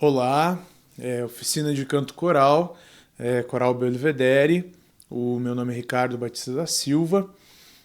Olá, oficina de canto coral, Coral Belvedere. O meu nome é Ricardo Batista da Silva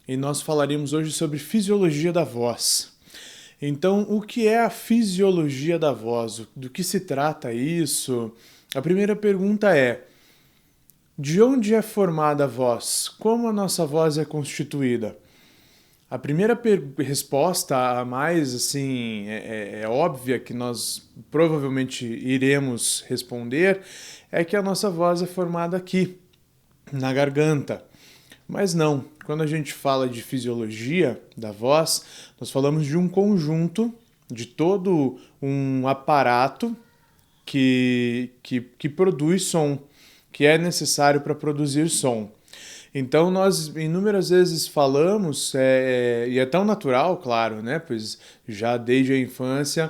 e nós falaremos hoje sobre fisiologia da voz. Então, o que é a fisiologia da voz? Do que se trata isso? A primeira pergunta é: de onde é formada a voz? Como a nossa voz é constituída? A primeira resposta, a mais assim, é óbvia que nós provavelmente iremos responder, é que a nossa voz é formada aqui, na garganta. Mas não, quando a gente fala de fisiologia da voz, nós falamos de um conjunto, de todo um aparato que produz som, que é necessário para produzir som. Então nós inúmeras vezes falamos, e é tão natural, claro, né? Pois já desde a infância,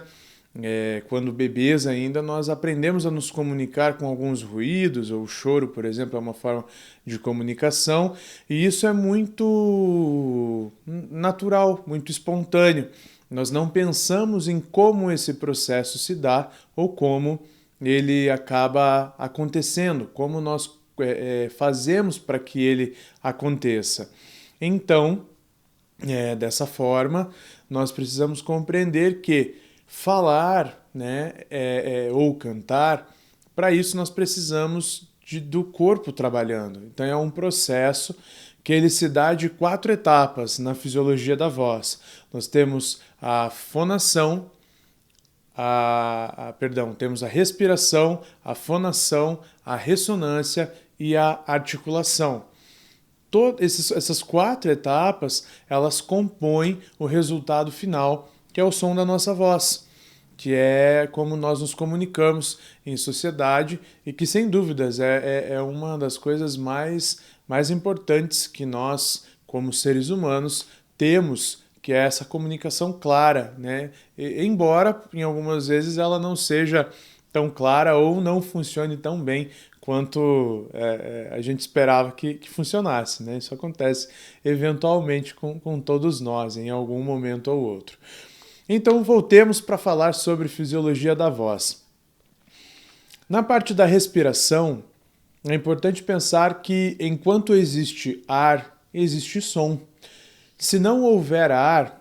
quando bebês ainda, nós aprendemos a nos comunicar com alguns ruídos, ou o choro, por exemplo, é uma forma de comunicação, e isso é muito natural, muito espontâneo. Nós não pensamos em como esse processo se dá ou como ele acaba acontecendo, como nós fazemos para que ele aconteça. Então, dessa forma, nós precisamos compreender que falar, né, ou cantar, para isso nós precisamos do corpo trabalhando. Então é um processo que ele se dá de 4 etapas na fisiologia da voz. Nós temos a fonação, temos a respiração, a fonação, a ressonância e a articulação. Essas 4 etapas, elas compõem o resultado final, que é o som da nossa voz, que é como nós nos comunicamos em sociedade e que, sem dúvidas, é uma das coisas mais importantes que nós, como seres humanos, temos, que é essa comunicação clara, né? Embora, em algumas vezes, ela não seja tão clara ou não funcione tão bem quanto a gente esperava que funcionasse, né? Isso acontece eventualmente com todos nós, em algum momento ou outro. Então, voltemos para falar sobre fisiologia da voz. Na parte da respiração, é importante pensar que enquanto existe ar, existe som. Se não houver ar,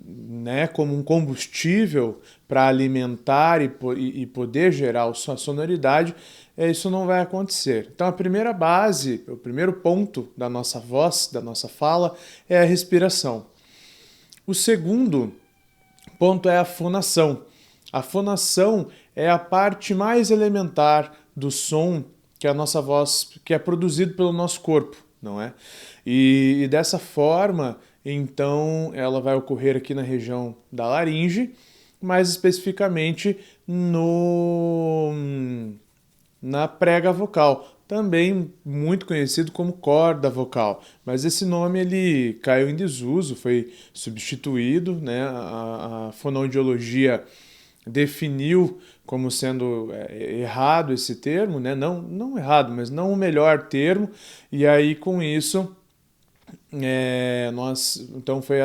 né, como um combustível para alimentar e poder gerar a sonoridade, isso não vai acontecer. Então a primeira base, o primeiro ponto da nossa voz, da nossa fala, é a respiração. O segundo ponto é a fonação. A fonação é a parte mais elementar do som que a nossa voz, que é produzido pelo nosso corpo, não é? E dessa forma, então, ela vai ocorrer aqui na região da laringe, mais especificamente na prega vocal, também muito conhecido como corda vocal, mas esse nome ele caiu em desuso, foi substituído, né? A fonoaudiologia definiu como sendo errado esse termo, né? Não errado, mas não o melhor termo, e aí com isso então foi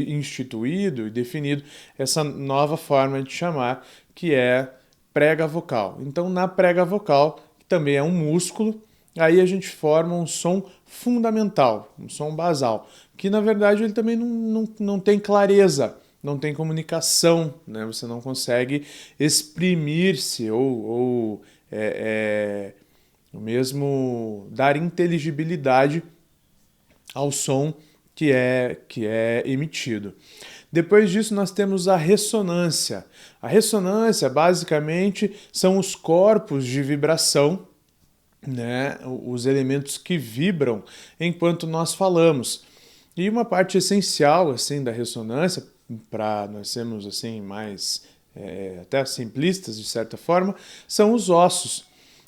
instituído e definido essa nova forma de chamar, que é prega vocal. Então, na prega vocal, que também é um músculo, aí a gente forma um som fundamental, um som basal, que na verdade ele também não tem clareza, não tem comunicação, né? Você não consegue exprimir-se ou mesmo dar inteligibilidade ao som que é emitido. Depois disso, nós temos a ressonância. A ressonância, basicamente, são os corpos de vibração, né? Os elementos que vibram enquanto nós falamos. E uma parte essencial assim da ressonância, para nós sermos assim mais até simplistas de certa forma, são os ossos.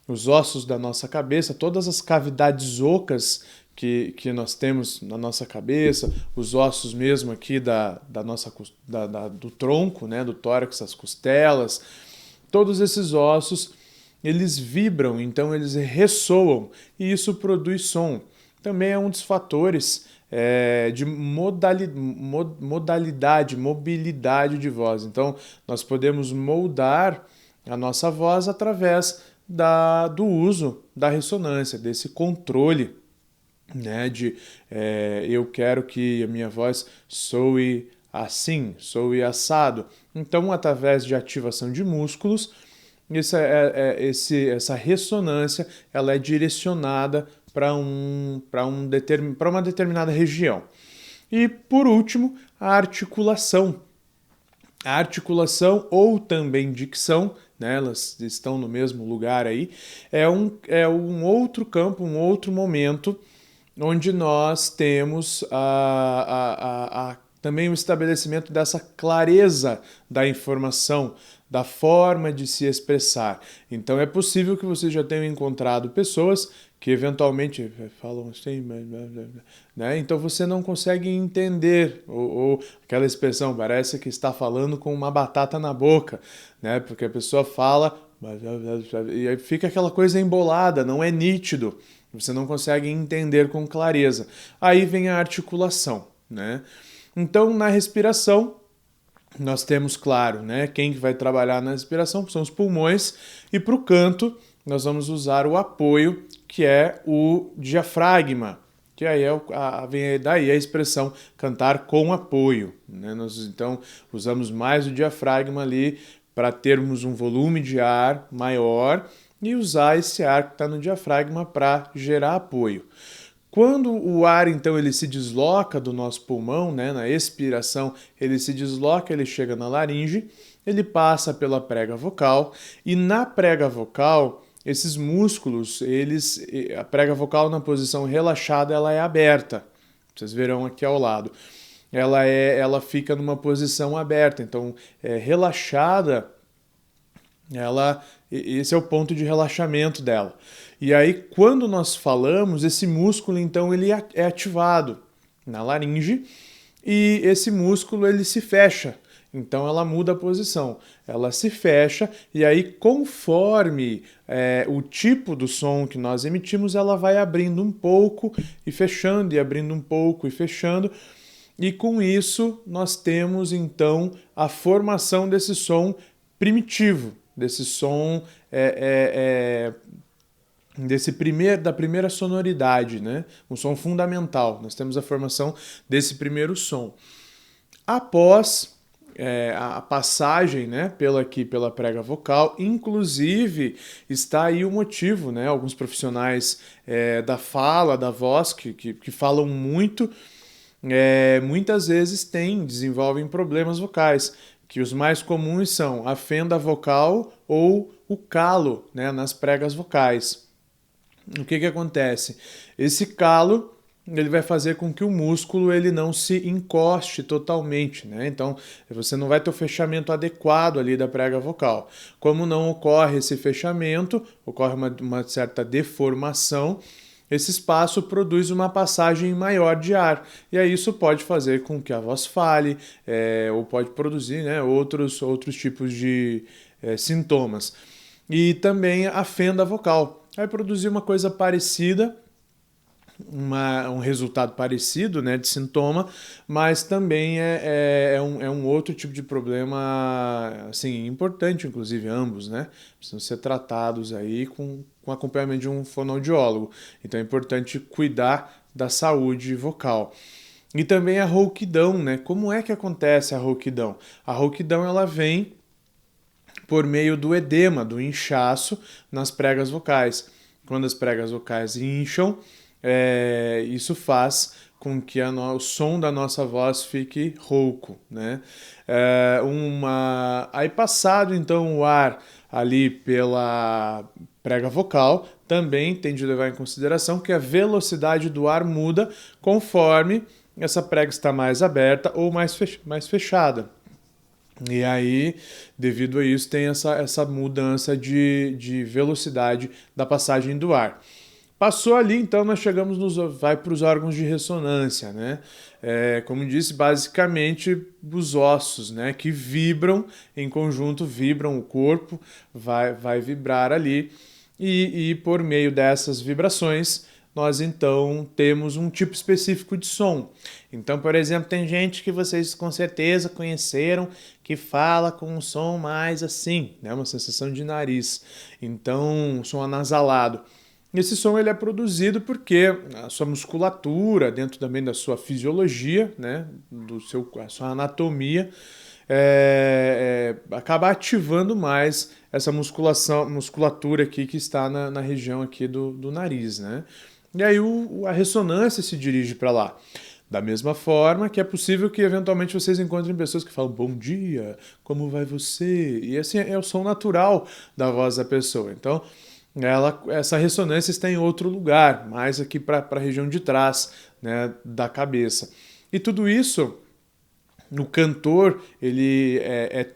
Os ossos da nossa cabeça, todas as cavidades ocas que nós temos na nossa cabeça, os ossos mesmo aqui do tronco, né, do tórax, as costelas, todos esses ossos, eles vibram, então eles ressoam e isso produz som. Também é um dos fatores de modalidade, mobilidade de voz. Então, nós podemos moldar a nossa voz através do uso da ressonância, desse controle, né, eu quero que a minha voz soe assim, soe assado. Então, através de ativação de músculos, essa ressonância ela é direcionada para uma determinada região. E, por último, a articulação. A articulação ou também dicção, né, elas estão no mesmo lugar aí, é um outro campo, um outro momento onde nós temos também o estabelecimento dessa clareza da informação, da forma de se expressar. Então é possível que vocês já tenham encontrado pessoas que eventualmente falam assim, né? Então você não consegue entender, ou aquela expressão, parece que está falando com uma batata na boca, né? Porque a pessoa fala e aí fica aquela coisa embolada, não é nítido. Você não consegue entender com clareza. Aí vem a articulação, né? Então, na respiração, nós temos, claro, né, quem vai trabalhar na respiração são os pulmões, e para o canto nós vamos usar o apoio, que é o diafragma, que aí vem daí a expressão cantar com apoio, né? Nós então usamos mais o diafragma ali para termos um volume de ar maior e usar esse ar que está no diafragma para gerar apoio. Quando o ar, então, ele se desloca do nosso pulmão, né, na expiração, ele se desloca, ele chega na laringe, ele passa pela prega vocal, e na prega vocal, esses músculos, a prega vocal na posição relaxada, ela é aberta. Vocês verão aqui ao lado. Ela fica numa posição aberta, então, relaxada, esse é o ponto de relaxamento dela. E aí, quando nós falamos, esse músculo, então, ele é ativado na laringe e esse músculo, ele se fecha. Então, ela muda a posição. Ela se fecha e aí, conforme o tipo do som que nós emitimos, ela vai abrindo um pouco e fechando, e abrindo um pouco e fechando. E com isso, nós temos, então, a formação desse som primitivo, desse som da primeira sonoridade, né? Um som fundamental. Nós temos a formação desse primeiro som. Após a passagem, né, pela prega vocal, inclusive está aí o motivo, né? Alguns profissionais da fala, da voz, que falam muito, muitas vezes desenvolvem problemas vocais, que os mais comuns são a fenda vocal ou o calo, né, nas pregas vocais. O que acontece? Esse calo ele vai fazer com que o músculo ele não se encoste totalmente, né? Então você não vai ter o fechamento adequado ali da prega vocal. Como não ocorre esse fechamento, ocorre uma certa deformação, esse espaço produz uma passagem maior de ar. E aí isso pode fazer com que a voz fale, ou pode produzir, né, outros tipos de sintomas. E também a fenda vocal. Vai produzir uma coisa parecida, um resultado parecido, né, de sintoma, mas também é um outro tipo de problema assim, importante, inclusive ambos, né? Precisam ser tratados aí com acompanhamento de um fonoaudiólogo. Então é importante cuidar da saúde vocal. E também a rouquidão, né? Como é que acontece a rouquidão? A rouquidão ela vem por meio do edema, do inchaço nas pregas vocais. Quando as pregas vocais incham, isso faz com que o som da nossa voz fique rouco, né? Aí passado então o ar ali pela prega vocal, também tem de levar em consideração que a velocidade do ar muda conforme essa prega está mais aberta ou mais fechada. E aí, devido a isso, tem essa mudança de velocidade da passagem do ar. Passou ali, então nós vai para os órgãos de ressonância, né? Como disse, basicamente os ossos, né? Que vibram em conjunto, vibram o corpo, vai vibrar ali e por meio dessas vibrações nós então temos um tipo específico de som. Então, por exemplo, tem gente que vocês com certeza conheceram que fala com um som mais assim, né? Uma sensação de nariz. Então, um som anasalado. Esse som ele é produzido porque a sua musculatura, dentro também da sua fisiologia, né, a sua anatomia, acaba ativando mais essa musculatura aqui que está na região aqui do nariz, né? E aí a ressonância se dirige para lá. Da mesma forma que é possível que eventualmente vocês encontrem pessoas que falam bom dia, como vai você? E assim é o som natural da voz da pessoa. Então, essa ressonância está em outro lugar, mais aqui para a região de trás, né, da cabeça. E tudo isso, o cantor ele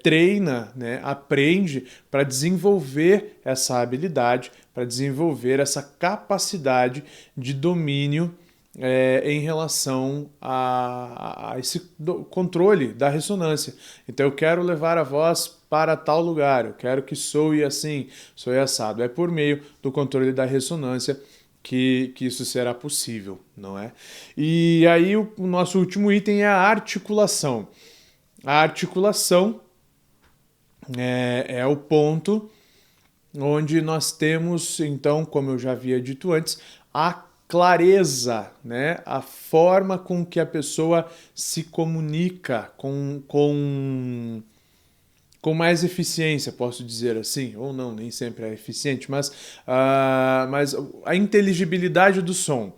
treina, né, aprende para desenvolver essa habilidade, para desenvolver essa capacidade de domínio em relação a esse controle da ressonância. Então eu quero levar a voz para tal lugar, eu quero que soe assim, soe assado. É por meio do controle da ressonância que isso será possível, não é? E aí o nosso último item é a articulação. A articulação é o ponto onde nós temos, então, como eu já havia dito antes, a clareza, né? A forma com que a pessoa se comunica com mais eficiência, posso dizer assim, ou não, nem sempre é eficiente, mas a inteligibilidade do som.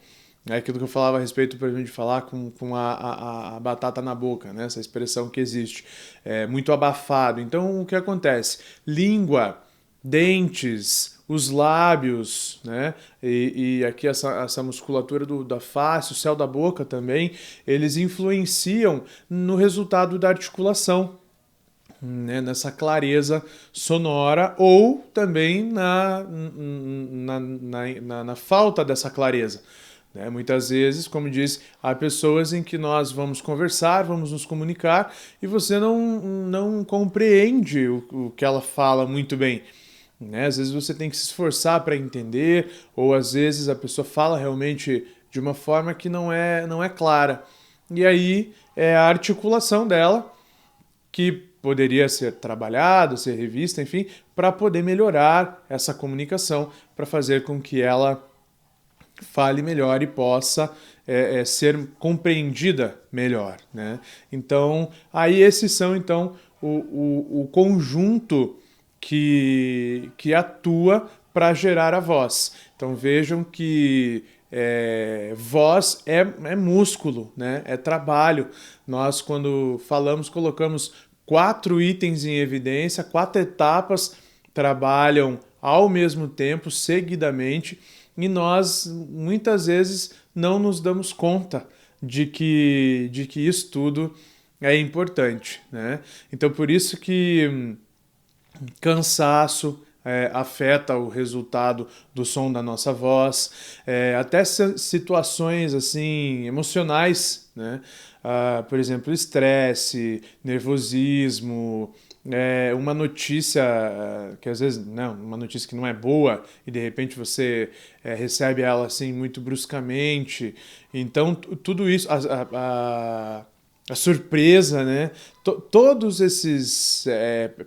É aquilo que eu falava a respeito, por exemplo, de falar com a batata na boca, né? Essa expressão que existe. É muito abafado. Então, o que acontece? Língua, dentes, os lábios, né? E aqui essa musculatura da face, o céu da boca também, eles influenciam no resultado da articulação, né, nessa clareza sonora ou também na falta dessa clareza. Né? Muitas vezes, como diz, há pessoas em que nós vamos conversar, vamos nos comunicar e você não compreende o que ela fala muito bem. Né? Às vezes você tem que se esforçar para entender, ou às vezes a pessoa fala realmente de uma forma que não é clara. E aí é a articulação dela que poderia ser trabalhada, ser revista, enfim, para poder melhorar essa comunicação, para fazer com que ela fale melhor e possa ser compreendida melhor, né? Então, aí esses são então o conjunto que atua para gerar a voz. Então vejam que voz é músculo, né? É trabalho. Nós, quando falamos, colocamos 4 itens em evidência, 4 etapas trabalham ao mesmo tempo, seguidamente, e nós muitas vezes não nos damos conta de que isso tudo é importante, né? Então por isso que cansaço afeta o resultado do som da nossa voz, até situações assim emocionais, né? Por exemplo, estresse, nervosismo, uma notícia que às vezes não, uma notícia que não é boa e de repente você recebe ela assim muito bruscamente. Então tudo isso, a surpresa, né? Todos esses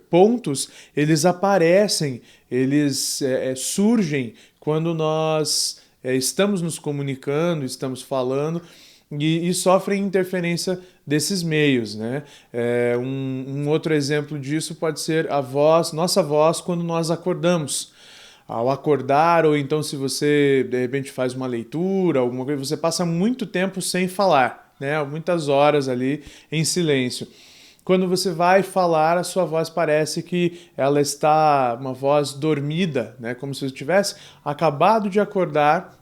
pontos, eles aparecem, eles surgem quando nós estamos nos comunicando, estamos falando e sofrem interferência desses meios, né? Um outro exemplo disso pode ser a voz, nossa voz quando nós acordamos. Ao acordar, ou então se você de repente faz uma leitura, alguma coisa, você passa muito tempo sem falar. Né, muitas horas ali em silêncio. Quando você vai falar, a sua voz parece que ela está uma voz dormida, né, como se você tivesse acabado de acordar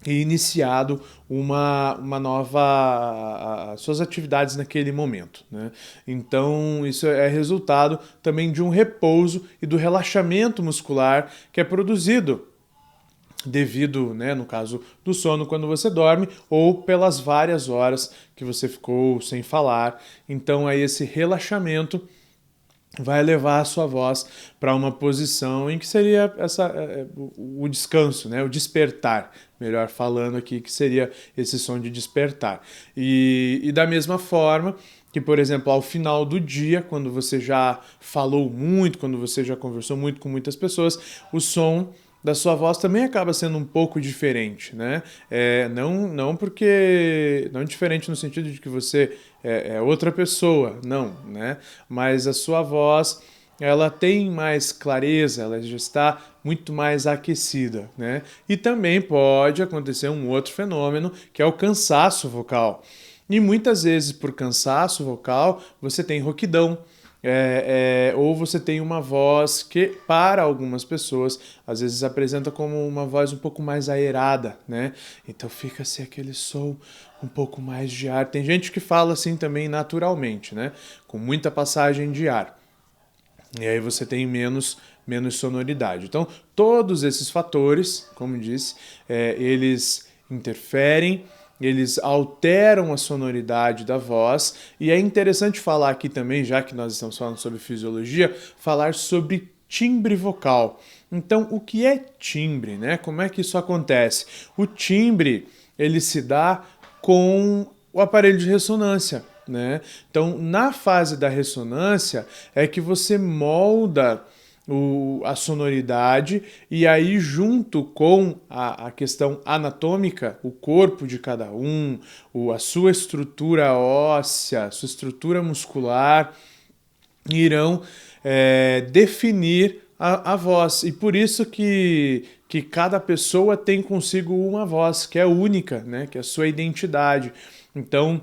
e iniciado uma nova suas atividades naquele momento, né? Então isso é resultado também de um repouso e do relaxamento muscular que é produzido devido, né, no caso do sono quando você dorme ou pelas várias horas que você ficou sem falar. Então é esse relaxamento vai levar a sua voz para uma posição em que seria o descanso, né? O despertar, melhor falando aqui, que seria esse som de despertar. E da mesma forma que, por exemplo, ao final do dia, quando você já falou muito, quando você já conversou muito com muitas pessoas, o som da sua voz também acaba sendo um pouco diferente, né? Não porque não diferente no sentido de que você é outra pessoa, não, né? Mas a sua voz ela tem mais clareza, ela já está muito mais aquecida, né? E também pode acontecer um outro fenômeno que é o cansaço vocal. E muitas vezes por cansaço vocal você tem rouquidão. Ou você tem uma voz que, para algumas pessoas, às vezes apresenta como uma voz um pouco mais aerada, né? Então fica assim aquele som um pouco mais de ar. Tem gente que fala assim também naturalmente, né? Com muita passagem de ar. E aí você tem menos sonoridade. Então, todos esses fatores, como disse, eles interferem, eles alteram a sonoridade da voz, e é interessante falar aqui também, já que nós estamos falando sobre fisiologia, falar sobre timbre vocal. Então, o que é timbre, né? Como é que isso acontece? O timbre, ele se dá com o aparelho de ressonância, né? Então, na fase da ressonância é que você molda a sonoridade, e aí junto com a questão anatômica, o corpo de cada um, a sua estrutura óssea, a sua estrutura muscular, irão definir a voz. E por isso que cada pessoa tem consigo uma voz, que é única, né? Que é a sua identidade. Então,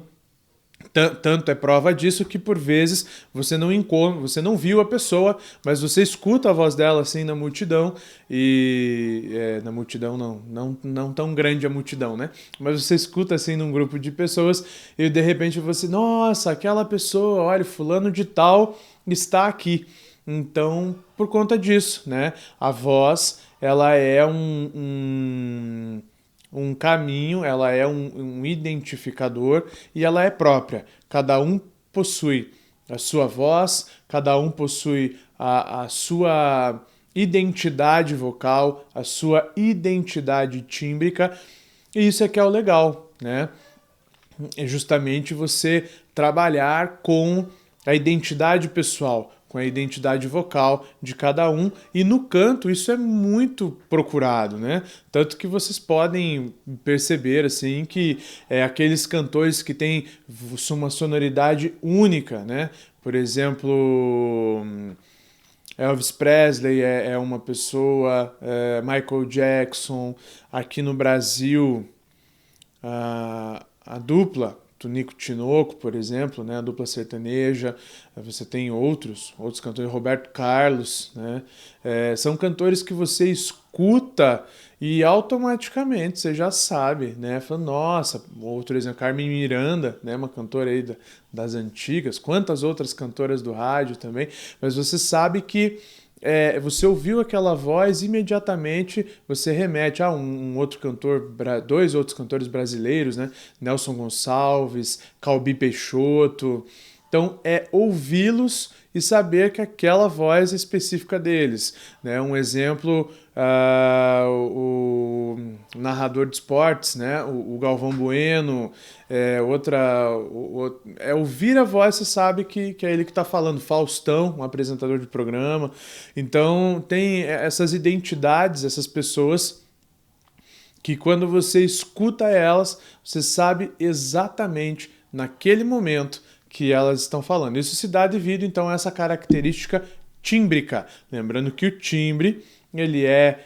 tanto é prova disso que por vezes você não encontra, você não viu a pessoa, mas você escuta a voz dela assim na multidão, e na multidão não tão grande a multidão, né? Mas você escuta assim num grupo de pessoas e de repente você, nossa, aquela pessoa, olha, fulano de tal está aqui. Então, por conta disso, né? A voz, ela é um caminho, ela é um identificador e ela é própria. Cada um possui a sua voz, cada um possui a sua identidade vocal, a sua identidade tímbrica, e isso é que é o legal, né? É justamente você trabalhar com a identidade pessoal, com a identidade vocal de cada um, e no canto isso é muito procurado, né? Tanto que vocês podem perceber assim que aqueles cantores que têm uma sonoridade única, né? Por exemplo, Elvis Presley é uma pessoa, Michael Jackson, aqui no Brasil a dupla Tunico Tinoco, por exemplo, né, a dupla sertaneja, você tem outros cantores, Roberto Carlos, né, são cantores que você escuta e automaticamente você já sabe, né, fala, nossa, outro exemplo, Carmen Miranda, né, uma cantora aí das antigas, quantas outras cantoras do rádio também, mas você sabe que você ouviu aquela voz, imediatamente você remete a um outro cantor, dois outros cantores brasileiros, né? Nelson Gonçalves, Calbi Peixoto. Então, é ouvi-los e saber que aquela voz é específica deles, né? Um exemplo, o narrador de esportes, né? O Galvão Bueno, ouvir a voz, você sabe que é ele que está falando. Faustão, um apresentador de programa. Então, tem essas identidades, essas pessoas que quando você escuta elas, você sabe exatamente naquele momento que elas estão falando. Isso se dá devido, então, a essa característica tímbrica. Lembrando que o timbre, ele é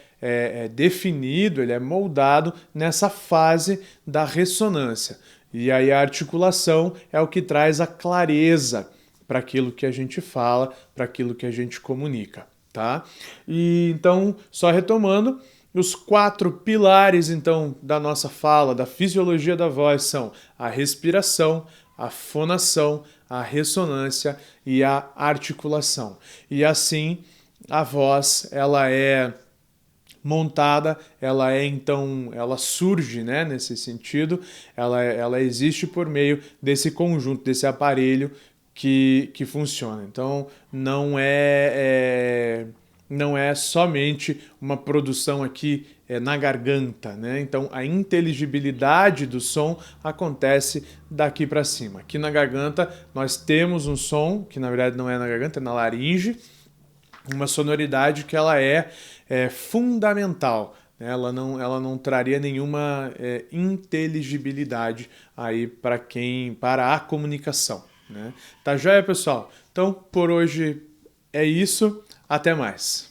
definido, ele é moldado nessa fase da ressonância. E aí a articulação é o que traz a clareza para aquilo que a gente fala, para aquilo que a gente comunica, tá? E então, só retomando, os 4 pilares, então, da nossa fala, da fisiologia da voz são a respiração, a fonação, a ressonância e a articulação. E assim, a voz, ela é montada, ela surge, né, nesse sentido, ela existe por meio desse conjunto, desse aparelho que funciona. Então, não é somente uma produção aqui na garganta, né? Então, a inteligibilidade do som acontece daqui para cima. Aqui na garganta, nós temos um som, que na verdade não é na garganta, é na laringe, uma sonoridade que ela é fundamental. Ela não traria nenhuma inteligibilidade aí para a comunicação, né? Tá joia, pessoal? Então, por hoje é isso. Até mais.